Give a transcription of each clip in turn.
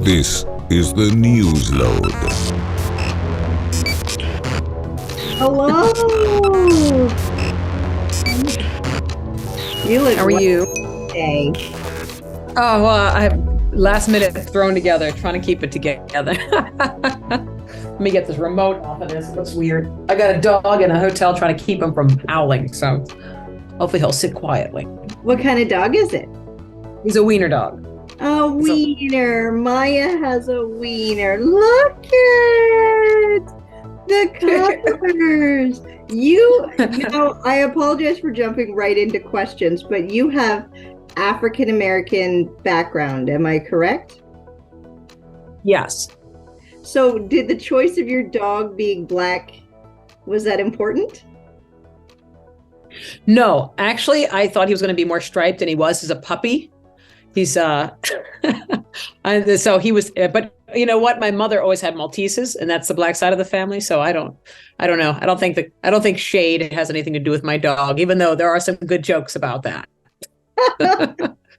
This is the Newsload. Hello. You look How are you? today. Oh, I have last minute thrown together, trying to keep it together. Let me get this remote off of this. It looks weird. I got a dog in a hotel trying to keep him from howling, so hopefully he'll sit quietly. What kind of dog is it? He's a wiener dog. A wiener. Maija has a wiener. Look at the colors. You know, I apologize for jumping right into questions, but you have African American background. Am I correct? Yes. So did the choice of your dog being black, was that important? No, actually, I thought he was going to be more striped than he was as a puppy. He's and so he was, but you know what? My mother always had Malteses, and that's the black side of the family. So I don't know. I don't think shade has anything to do with my dog, even though there are some good jokes about that.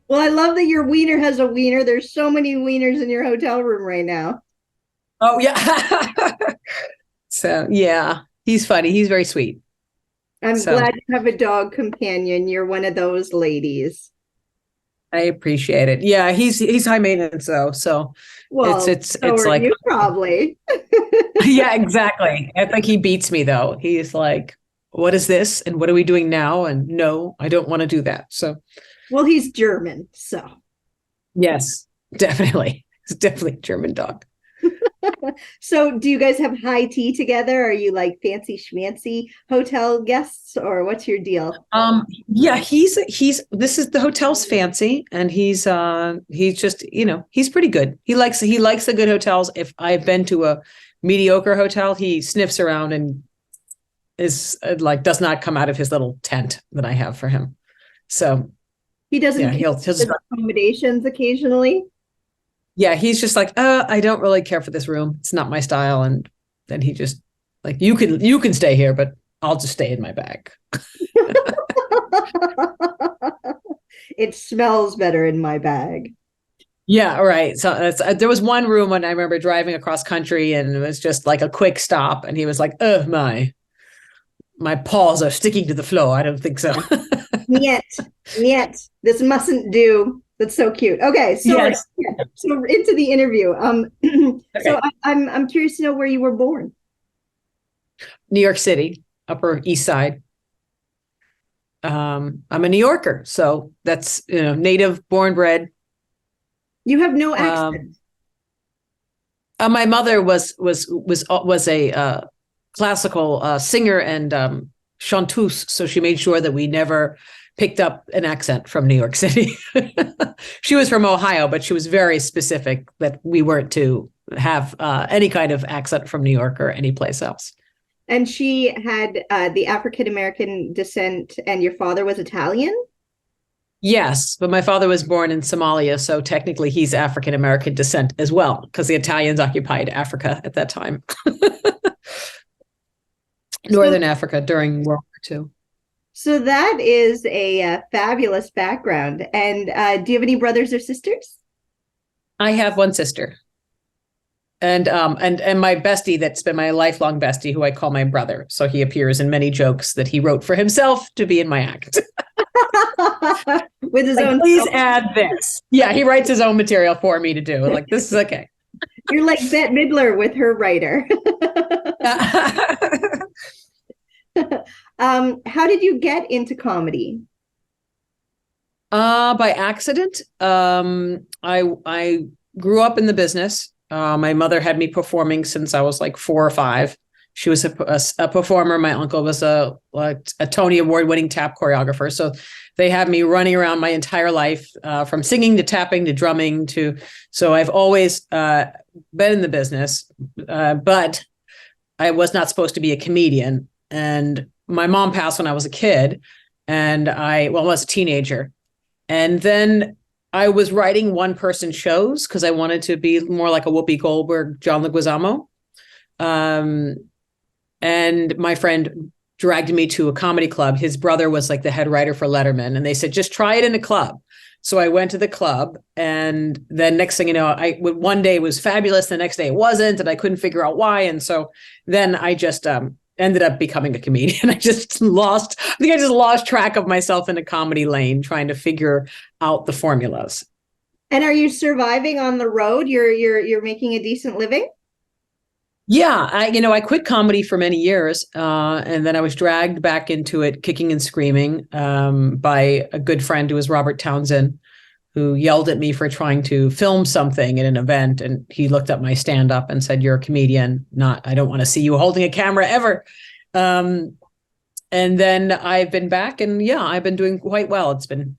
Well, I love that your wiener has a wiener. There's so many wieners in your hotel room right now. Oh yeah. So yeah, he's funny. He's very sweet. I'm glad you have a dog companion. You're one of those ladies. I appreciate it. Yeah, he's high maintenance though. So well, it's are like you probably. Yeah, exactly. I think he beats me though. He's like, what is this? And what are we doing now? And no, I don't want to do that. So well, he's German, so yes, definitely. It's definitely a German dog. So do you guys have high tea together? Are you like fancy schmancy hotel guests, or what's your deal? Yeah, he's this is the hotel's fancy, and he's just, you know, he's pretty good. He likes the good hotels. If I've been to a mediocre hotel, he sniffs around and is like does not come out of his little tent that I have for him. So He doesn't yeah, he'll accommodations occasionally. Yeah, he's just like, I don't really care for this room. It's not my style. And then he just like, you can stay here, but I'll just stay in my bag. It smells better in my bag. Yeah, all right. So there was one room when I remember driving across country, and it was just like a quick stop, and he was like, "Oh my paws are sticking to the floor. I don't think so." Yet, this mustn't do. That's so cute. Okay, so yes. So into the interview. Okay. So I'm curious to know where you were born. New York City, Upper East Side. I'm a New Yorker, so that's, you know, native, born, bred. You have no accent. My mother was a classical singer and chanteuse, so she made sure that we never picked up an accent from New York City. She was from Ohio, but she was very specific that we weren't to have any kind of accent from New York or any place else. And she had the African-American descent, and your father was Italian? Yes, but my father was born in Somalia, so technically he's African-American descent as well, because the Italians occupied Africa at that time. Northern Africa during World War II. So that is a fabulous background. And do you have any brothers or sisters? I have one sister. And my bestie, that's been my lifelong bestie, who I call my brother. So he appears in many jokes that he wrote for himself to be in my act. With his own. Please add this. Yeah, he writes his own material for me to do. Like, this is okay. You're like Bette Midler with her writer. How did you get into comedy? By accident. I grew up in the business. My mother had me performing since I was like 4 or 5. She was a performer. My uncle was a Tony Award-winning tap choreographer. So they had me running around my entire life, from singing to tapping to drumming so I've always been in the business, but I was not supposed to be a comedian. And my mom passed when I was a kid, and I was a teenager. And then I was writing one-person shows because I wanted to be more like a Whoopi Goldberg, John Leguizamo. And my friend dragged me to a comedy club. His brother was like the head writer for Letterman, and they said, just try it in a club. So I went to the club, and then next thing you know, one day was fabulous, the next day it wasn't, and I couldn't figure out why. And so then I just ended up becoming a comedian. I just lost track of myself in a comedy lane trying to figure out the formulas. And are you surviving on the road? You're making a decent living? Yeah, I quit comedy for many years, and then I was dragged back into it, kicking and screaming, by a good friend who was Robert Townsend, who yelled at me for trying to film something at an event, and he looked at my stand-up and said, "You're a comedian. I don't want to see you holding a camera ever." And then I've been back, and yeah, I've been doing quite well. It's been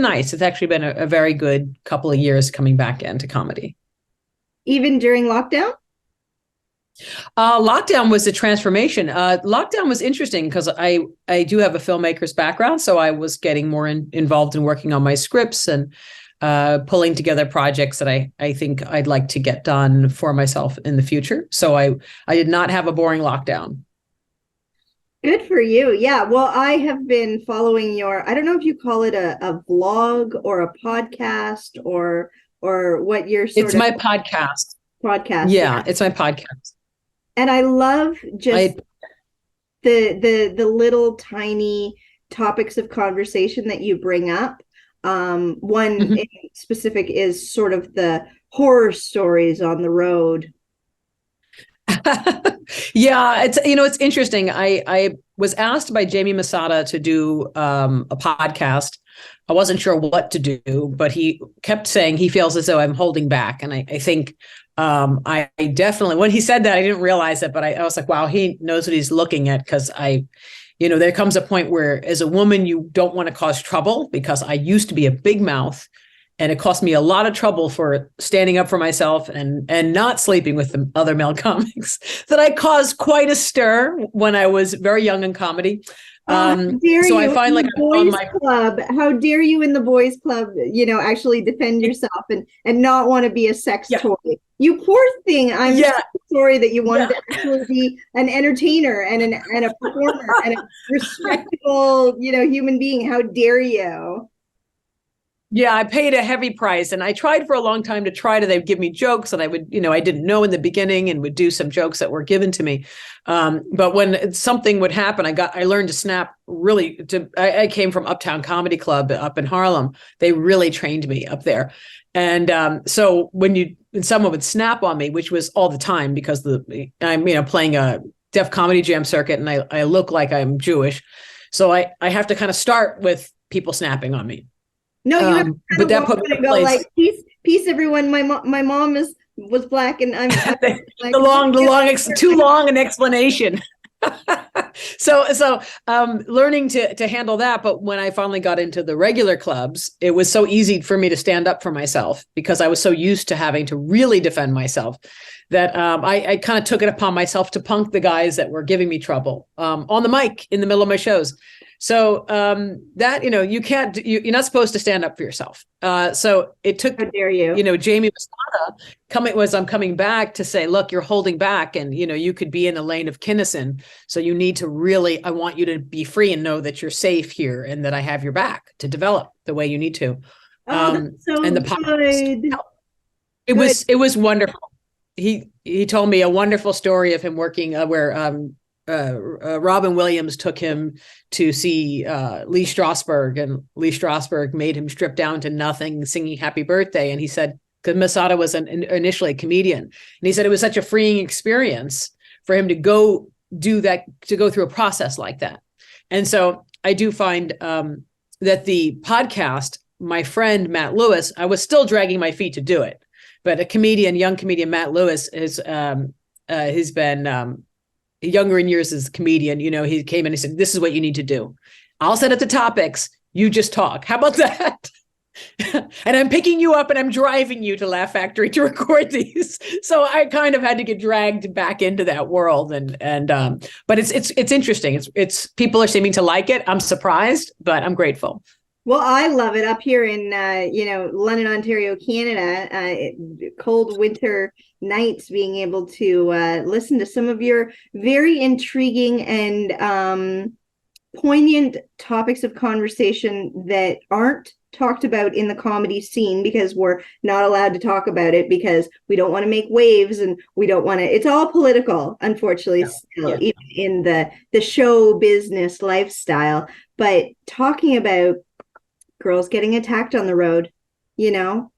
nice. It's actually been a very good couple of years coming back into comedy. Even during lockdown? Lockdown was a transformation. Lockdown was interesting because I do have a filmmaker's background, so I was getting more involved in working on my scripts and pulling together projects that I think I'd like to get done for myself in the future. So I did not have a boring lockdown. Good for you. Yeah. Well, I have been following I don't know if you call it a vlog or a podcast or what your It's my podcast. Podcast. Yeah, it's my podcast. And I love just the little tiny topics of conversation that you bring up. One in specific is sort of the horror stories on the road. Yeah, it's interesting. I was asked by Jamie Masada to do a podcast. I wasn't sure what to do, but he kept saying he feels as though I'm holding back. And I think I definitely, when he said that, I didn't realize it, but I was like, wow, he knows what he's looking at. Because there comes a point where as a woman, you don't want to cause trouble, because I used to be a big mouth, and it cost me a lot of trouble for standing up for myself and not sleeping with the other male comics, that I caused quite a stir when I was very young in comedy. How dare so you I find like boys club? How dare you in the boys club, actually defend yourself and not want to be a sex toy? You poor thing. I'm so sorry that you wanted to actually be an entertainer and a performer and a respectable, human being. How dare you? Yeah, I paid a heavy price, and I tried for a long time they'd give me jokes, and I would, I didn't know in the beginning, and would do some jokes that were given to me. But when something would happen, I learned to snap I came from Uptown Comedy Club up in Harlem. They really trained me up there. And so when someone would snap on me, which was all the time, because I'm, playing a Def Comedy Jam circuit, and I look like I'm Jewish. So I have to kind of start with people snapping on me. No, you have to but that put me in place. Like, peace, everyone. My mom was black, and I'm like, too long an explanation. So learning to handle that. But when I finally got into the regular clubs, it was so easy for me to stand up for myself, because I was so used to having to really defend myself, that I kind of took it upon myself to punk the guys that were giving me trouble on the mic in the middle of my shows. So that, you're not supposed to stand up for yourself. So it took, how dare you? Jamie Masada I'm coming back to say, look, you're holding back, and, you could be in the lane of Kinnison. So you need to I want you to be free and know that you're safe here, and that I have your back to develop the way you need to. That's so and the good. It was wonderful. He told me a wonderful story of him working where Robin Williams took him to see Lee Strasberg, and Lee Strasberg made him strip down to nothing, singing Happy Birthday. And he said, because Masada was initially a comedian, and he said it was such a freeing experience for him to go do that, to go through a process like that. And so I do find that the podcast, my friend Matt Lewis, I was still dragging my feet to do it, but young comedian Matt Lewis has been younger in years as a comedian. He came in and he said, this is what you need to do. I'll set up the topics. You just talk. How about that? And I'm picking you up and I'm driving you to Laugh Factory to record these. So I kind of had to get dragged back into that world. But it's interesting. It's people are seeming to like it. I'm surprised, but I'm grateful. Well, I love it up here in, London, Ontario, Canada, cold winter nights, being able to listen to some of your very intriguing and poignant topics of conversation that aren't talked about in the comedy scene, because we're not allowed to talk about it because we don't want to make waves, and we don't want to, it's all political, unfortunately, still, even in the show business lifestyle. But talking about girls getting attacked on the road, you know,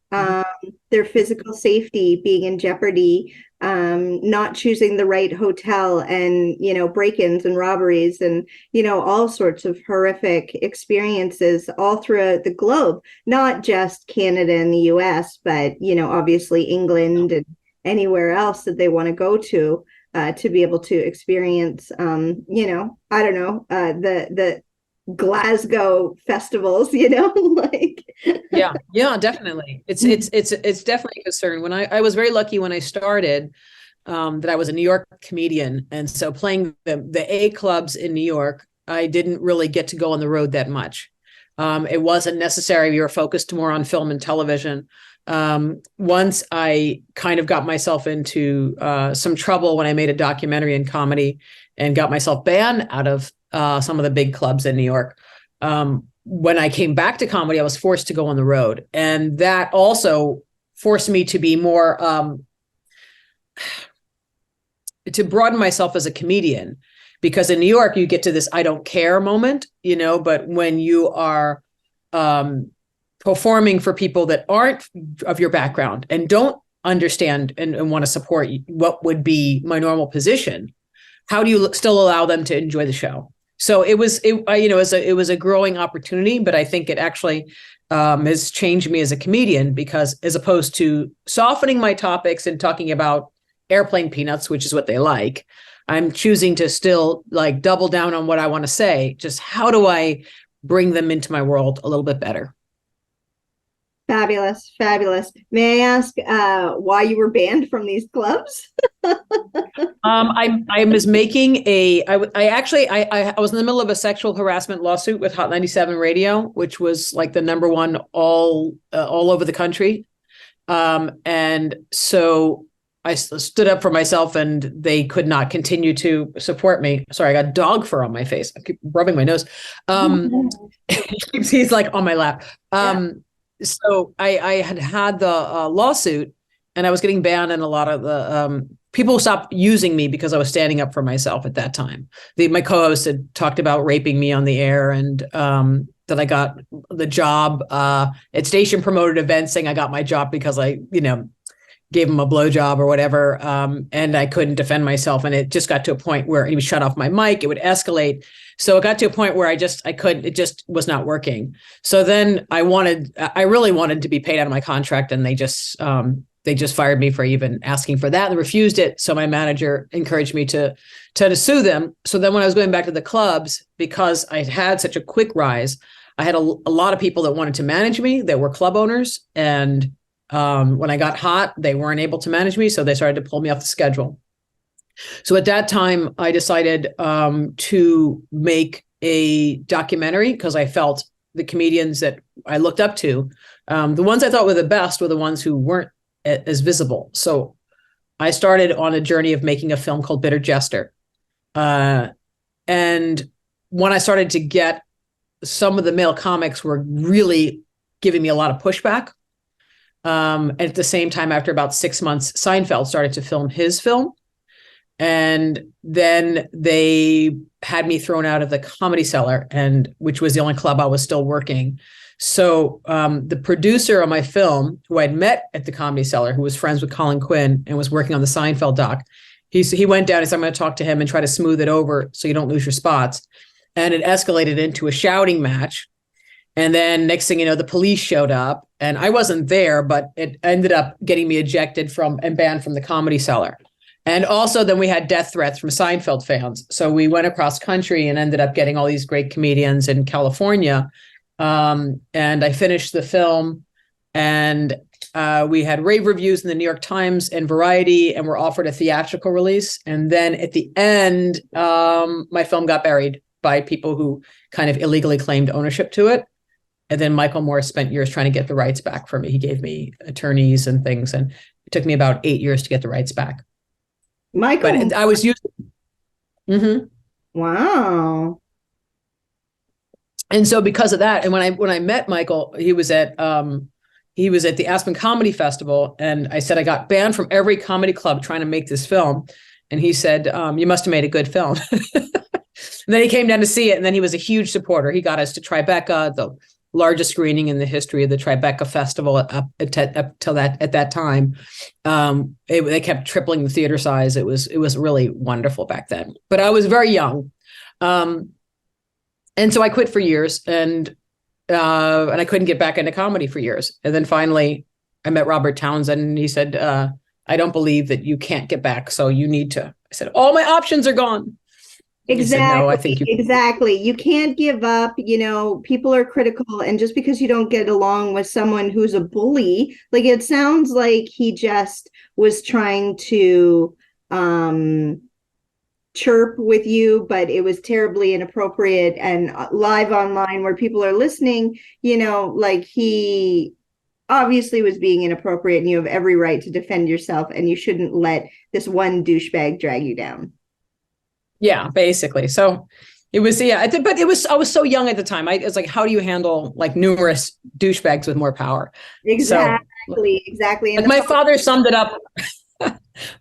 their physical safety being in jeopardy, not choosing the right hotel, and, you know, break-ins and robberies, and, you know, all sorts of horrific experiences all throughout the globe, not just Canada and the US, but, you know, obviously England and anywhere else that they want to go to be able to experience, you know, I don't know, the Glasgow festivals, you know, like. Yeah, definitely. It's definitely a concern. When I was very lucky when I started, that I was a New York comedian, and so playing the A clubs in New York, I didn't really get to go on the road that much. It wasn't necessary. We were focused more on film and television. Once I kind of got myself into some trouble when I made a documentary in comedy and got myself banned out of some of the big clubs in New York. When I came back to comedy, I was forced to go on the road. And that also forced me to be more, to broaden myself as a comedian. Because in New York, you get to this I don't care moment, you know, but when you are performing for people that aren't of your background and don't understand and want to support what would be my normal position, how do you still allow them to enjoy the show? So it was a growing opportunity, but I think it actually has changed me as a comedian, because as opposed to softening my topics and talking about airplane peanuts, which is what they like, I'm choosing to still like double down on what I want to say. Just how do I bring them into my world a little bit better? Fabulous, fabulous. May I ask why you were banned from these clubs? I was making I was in the middle of a sexual harassment lawsuit with Hot 97 Radio, which was like the number one all over the country. And so I stood up for myself, and they could not continue to support me. Sorry, I got dog fur on my face. I keep rubbing my nose. He's like on my lap. So I had the lawsuit, and I was getting banned, and a lot of the people stopped using me because I was standing up for myself at that time. My co-host had talked about raping me on the air, and that I got the job at station promoted events, saying I got my job because I, you know, gave him a blowjob or whatever, and I couldn't defend myself. And it just got to a point where he would shut off my mic. It would escalate. So it got to a point where I couldn't, it just was not working. So then I really wanted to be paid out of my contract, and they just fired me for even asking for that, and refused it. So my manager encouraged me to sue them. So then when I was going back to the clubs, because I had such a quick rise, I had a lot of people that wanted to manage me that were club owners. And when I got hot, they weren't able to manage me. So they started to pull me off the schedule. So at that time, I decided to make a documentary, because I felt the comedians that I looked up to, the ones I thought were the best, were the ones who weren't as visible. So I started on a journey of making a film called Bitter Jester. And when I started to get, some of the male comics were really giving me a lot of pushback. At the same time, after about 6 months, Seinfeld started to film his film. And then they had me thrown out of the Comedy Cellar, which was the only club I was still working. So the producer of my film, who I'd met at the Comedy Cellar, who was friends with Colin Quinn and was working on the Seinfeld doc, he went down and said, I'm going to talk to him and try to smooth it over so you don't lose your spots. And it escalated into a shouting match. And then next thing you know, the police showed up, and I wasn't there, but it ended up getting me ejected and banned from the Comedy Cellar. And also then we had death threats from Seinfeld fans. So we went across country and ended up getting all these great comedians in California. And I finished the film, and we had rave reviews in the New York Times and Variety, and were offered a theatrical release. And then at the end, my film got buried by people who kind of illegally claimed ownership to it. And then Michael Moore spent years trying to get the rights back for me. He gave me attorneys and things, and it took me about 8 years to get the rights back. Michael, but I was using. Wow. And so because of that, and when I met Michael, he was at the Aspen Comedy Festival, and I said I got banned from every comedy club trying to make this film, and he said, "You must have made a good film." And then he came down to see it, and then he was a huge supporter. He got us to Tribeca, the largest screening in the history of the Tribeca Festival up till that time. They kept tripling the theater size. It was really wonderful back then. But I was very young, and so I quit for years, and I couldn't get back into comedy for years. And then finally, I met Robert Townsend, and he said, "I don't believe that you can't get back, so you need to." I said, "All my options are gone." Exactly. Said, no, I think exactly. You can't give up. People are critical. And just because you don't get along with someone who's a bully, like it sounds like he just was trying to chirp with you, but it was terribly inappropriate. And live online where people are listening, like he obviously was being inappropriate, and you have every right to defend yourself, and you shouldn't let this one douchebag drag you down. Yeah, basically. So it was, I was so young at the time. I was like, how do you handle like numerous douchebags with more power? Exactly. And my father summed it up.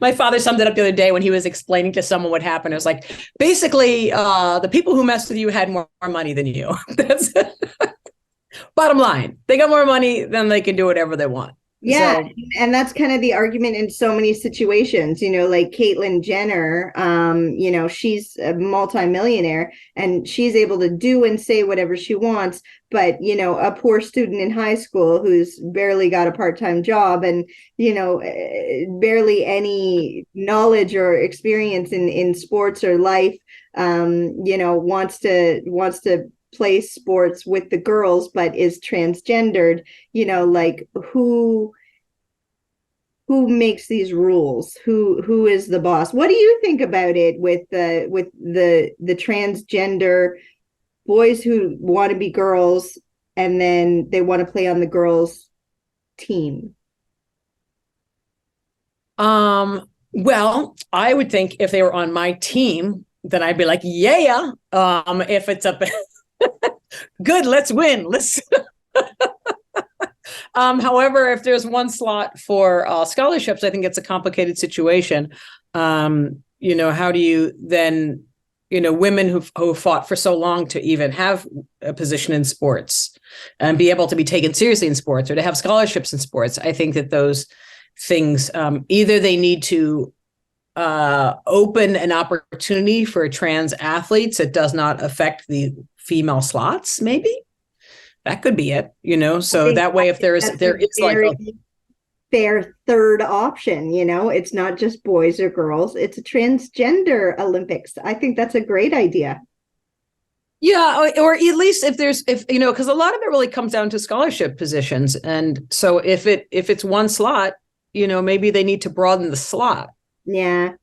My father summed it up the other day when he was explaining to someone what happened. It was like, basically, the people who messed with you had more money than you. That's bottom line. They got more money, then they can do whatever they want. Yeah, so, and that's kind of the argument in so many situations, like Caitlyn Jenner, she's a multimillionaire and she's able to do and say whatever she wants. But, a poor student in high school who's barely got a part-time job and, barely any knowledge or experience in sports or life, wants to play sports with the girls, but is transgendered, like who makes these rules? Who is the boss? What do you think about it with the transgender boys who want to be girls and then they want to play on the girls' team? Well, I would think if they were on my team, then I'd be like, yeah. If it's up good, let's win. Let's however, if there's one slot for scholarships, I think it's a complicated situation. How do you then, women who fought for so long to even have a position in sports and be able to be taken seriously in sports or to have scholarships in sports? I think that those things, either they need to open an opportunity for trans athletes that does not affect the female slots, maybe that could be it, so that way if there is like a fair third option, it's not just boys or girls, it's a transgender Olympics. I think that's a great idea. Yeah, or at least if because a lot of it really comes down to scholarship positions, and so if it's one slot, maybe they need to broaden the slot. Yeah.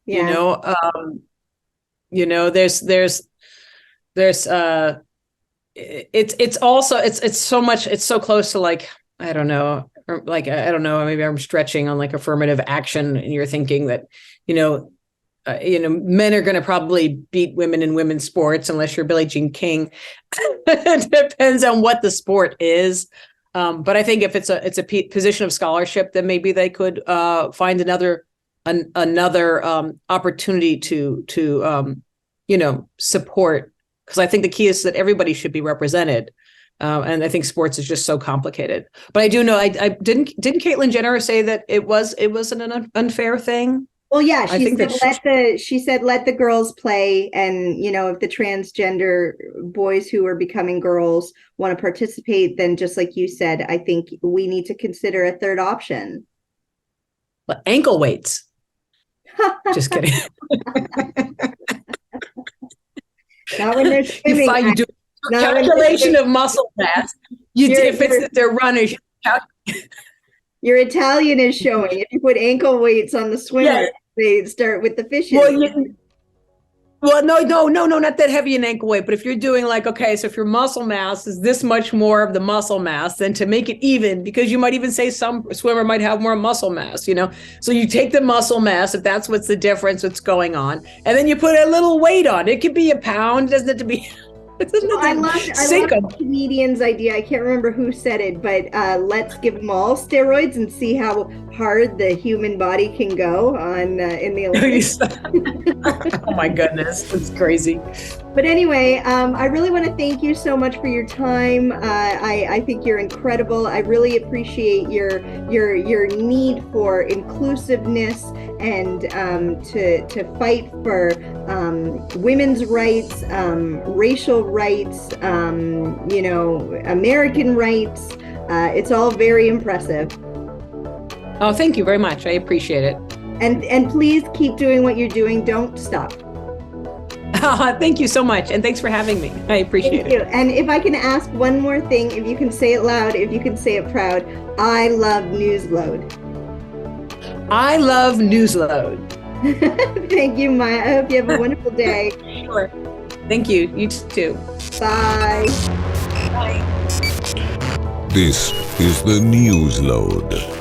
It's also it's so much, it's so close to like, I don't know, maybe I'm stretching on like affirmative action, and you're thinking that, men are going to probably beat women in women's sports unless you're Billie Jean King. It depends on what the sport is. But I think if it's a position of scholarship, then maybe they could find another opportunity to support, because I think the key is that everybody should be represented. And I think sports is just so complicated. But I do know, I didn't Caitlyn Jenner say that it wasn't an unfair thing? Well, yeah, she said let the girls play, and if the transgender boys who are becoming girls want to participate, then just like you said, I think we need to consider a third option. Ankle weights. Just kidding. Not when they're swimming. You do a calculation of muscle mass. They're runners. Your Italian is showing. If you put ankle weights on the swimmer, they start with the fishes. Well, no, not that heavy an ankle weight. But if you're doing like, okay, so if your muscle mass is this much more of the muscle mass, then to make it even, because you might even say some swimmer might have more muscle mass, So you take the muscle mass, if that's what's the difference, what's going on, and then you put a little weight on. It could be a pound. It doesn't have to be. I loved the comedian's idea. I can't remember who said it, but let's give them all steroids and see how hard the human body can go on in the Olympics. Oh my goodness, it's crazy. But anyway, I really want to thank you so much for your time. I think you're incredible. I really appreciate your need for inclusiveness and to fight for women's rights, racial rights, American rights. It's all very impressive. Oh, thank you very much. I appreciate it. And please keep doing what you're doing. Don't stop. Thank you so much. And thanks for having me. I appreciate it. And if I can ask one more thing, if you can say it loud, if you can say it proud, I love Newsload. I love Newsload. Thank you, Maija. I hope you have a wonderful day. Sure. Thank you. You too. Bye. Bye. This is the Newsload.